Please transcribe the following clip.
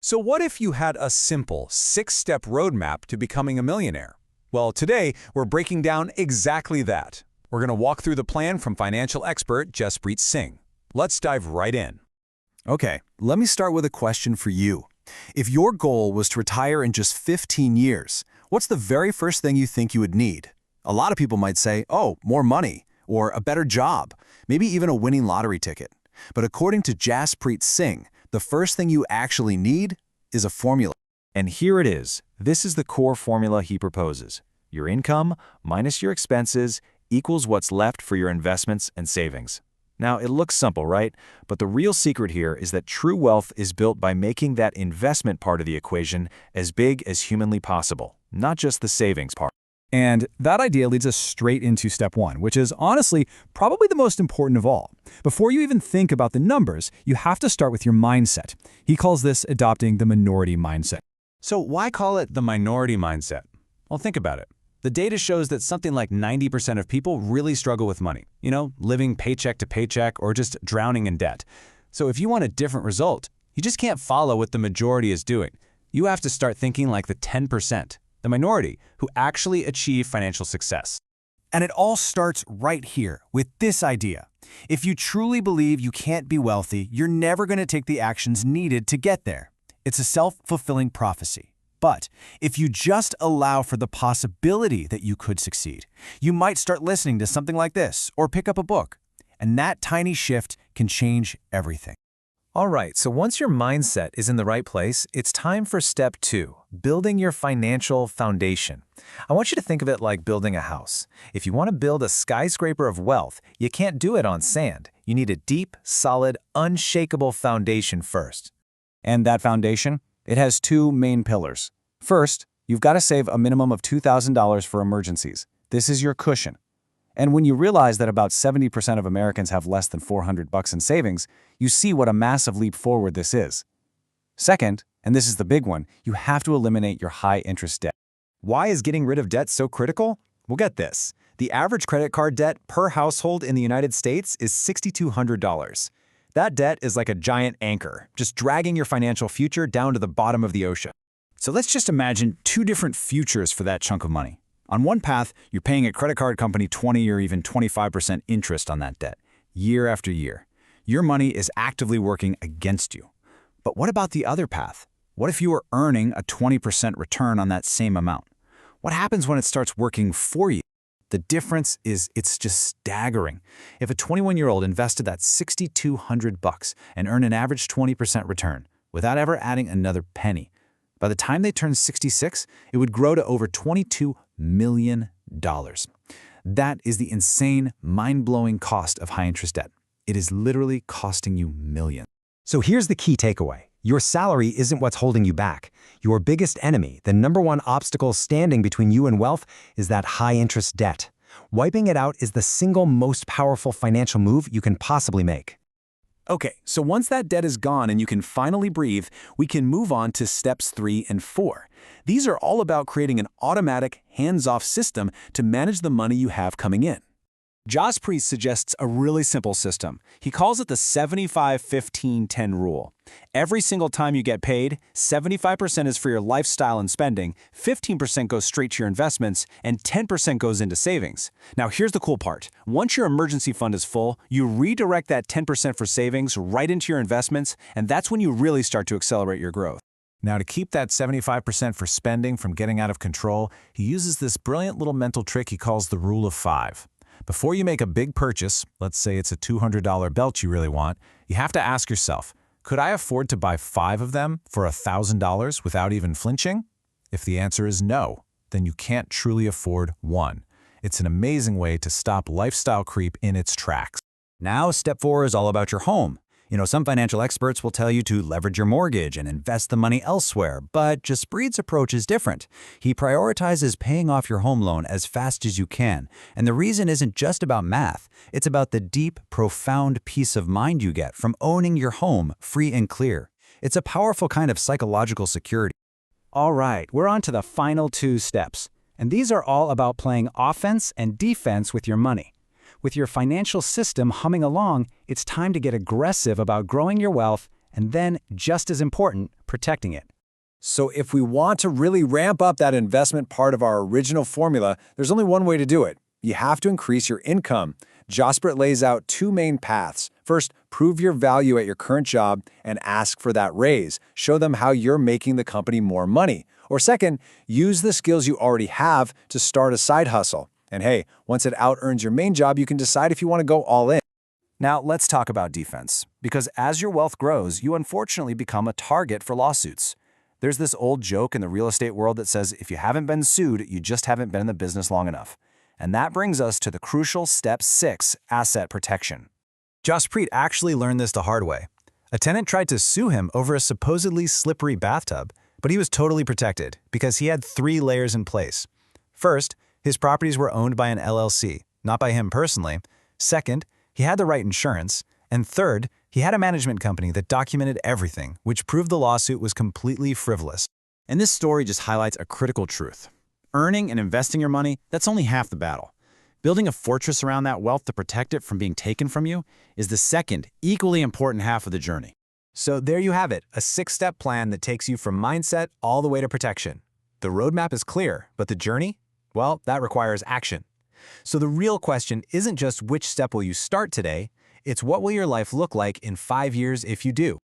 So what if you had a simple 6-step roadmap to becoming a millionaire? Well, today we're breaking down exactly that. We're going to walk through the plan from financial expert Jaspreet Singh. Let's dive right in. Okay, let me start with a question for you. If your goal was to retire in just 15 years, what's the very first thing you think you would need? A lot of people might say, oh, more money, or a better job, maybe even a winning lottery ticket. But according to Jaspreet Singh, the first thing you actually need is a formula. And here it is. This is the core formula he proposes. Your income minus your expenses equals what's left for your investments and savings. Now, it looks simple, right? But the real secret here is that true wealth is built by making that investment part of the equation as big as humanly possible, not just the savings part. And that idea leads us straight into step one, which is honestly probably the most important of all. Before you even think about the numbers, you have to start with your mindset. He calls this adopting the minority mindset. So why call it the minority mindset? Well, think about it. The data shows that something like 90% of people really struggle with money, living paycheck to paycheck or just drowning in debt. So if you want a different result, you just can't follow what the majority is doing. You have to start thinking like the 10%, the minority, who actually achieve financial success. And it all starts right here with this idea. If you truly believe you can't be wealthy, you're never going to take the actions needed to get there. It's a self-fulfilling prophecy. But if you just allow for the possibility that you could succeed, you might start listening to something like this or pick up a book. And that tiny shift can change everything. All right, so once your mindset is in the right place, it's time for step 2, building your financial foundation. I want you to think of it like building a house. If you want to build a skyscraper of wealth, you can't do it on sand. You need a deep, solid, unshakable foundation first. And that foundation? It has two main pillars. First, you've got to save a minimum of $2,000 for emergencies. This is your cushion. And when you realize that about 70% of Americans have less than $400 in savings, you see what a massive leap forward this is. Second, and this is the big one, you have to eliminate your high-interest debt. Why is getting rid of debt so critical? Well, get this. The average credit card debt per household in the United States is $6,200. That debt is like a giant anchor, just dragging your financial future down to the bottom of the ocean. So let's just imagine two different futures for that chunk of money. On one path, you're paying a credit card company 20 or even 25% interest on that debt, year after year. Your money is actively working against you. But what about the other path? What if you were earning a 20% return on that same amount? What happens when it starts working for you? The difference is it's just staggering. If a 21-year-old invested that $6,200 and earned an average 20% return without ever adding another penny, by the time they turned 66, it would grow to over $22 million. That is the insane, mind-blowing cost of high-interest debt. It is literally costing you millions. So here's the key takeaway. Your salary isn't what's holding you back. Your biggest enemy, the number one obstacle standing between you and wealth, is that high-interest debt. Wiping it out is the single most powerful financial move you can possibly make. Okay, so once that debt is gone and you can finally breathe, we can move on to steps 3 and 4. These are all about creating an automatic, hands-off system to manage the money you have coming in. Jaspreet suggests a really simple system. He calls it the 75-15-10 rule. Every single time you get paid, 75% is for your lifestyle and spending, 15% goes straight to your investments, and 10% goes into savings. Now here's the cool part. Once your emergency fund is full, you redirect that 10% for savings right into your investments, and that's when you really start to accelerate your growth. Now, to keep that 75% for spending from getting out of control, he uses this brilliant little mental trick he calls the rule of 5. Before you make a big purchase, let's say it's a $200 belt you really want, you have to ask yourself, could I afford to buy 5 of them for $1,000 without even flinching? If the answer is no, then you can't truly afford one. It's an amazing way to stop lifestyle creep in its tracks. Now, step 4 is all about your home. Some financial experts will tell you to leverage your mortgage and invest the money elsewhere, but Jaspreet's approach is different. He prioritizes paying off your home loan as fast as you can, and the reason isn't just about math. It's about the deep, profound peace of mind you get from owning your home free and clear. It's a powerful kind of psychological security. All right, we're on to the final 2 steps, and these are all about playing offense and defense with your money. With your financial system humming along, it's time to get aggressive about growing your wealth and then, just as important, protecting it. So if we want to really ramp up that investment part of our original formula, there's only one way to do it. You have to increase your income. Jospert lays out two main paths. First, prove your value at your current job and ask for that raise. Show them how you're making the company more money. Or second, use the skills you already have to start a side hustle. And hey, once it out-earns your main job, you can decide if you want to go all in. Now, let's talk about defense, because as your wealth grows, you unfortunately become a target for lawsuits. There's this old joke in the real estate world that says if you haven't been sued, you just haven't been in the business long enough. And that brings us to the crucial step 6, asset protection. Jaspreet actually learned this the hard way. A tenant tried to sue him over a supposedly slippery bathtub, but he was totally protected because he had 3 layers in place. First, his properties were owned by an LLC, not by him personally. Second, he had the right insurance. And third, he had a management company that documented everything, which proved the lawsuit was completely frivolous. And this story just highlights a critical truth. Earning and investing your money, that's only half the battle. Building a fortress around that wealth to protect it from being taken from you is the second, equally important half of the journey. So there you have it, a 6-step plan that takes you from mindset all the way to protection. The roadmap is clear, but the journey? Well, that requires action. So the real question isn't just which step will you start today, it's what will your life look like in 5 years if you do.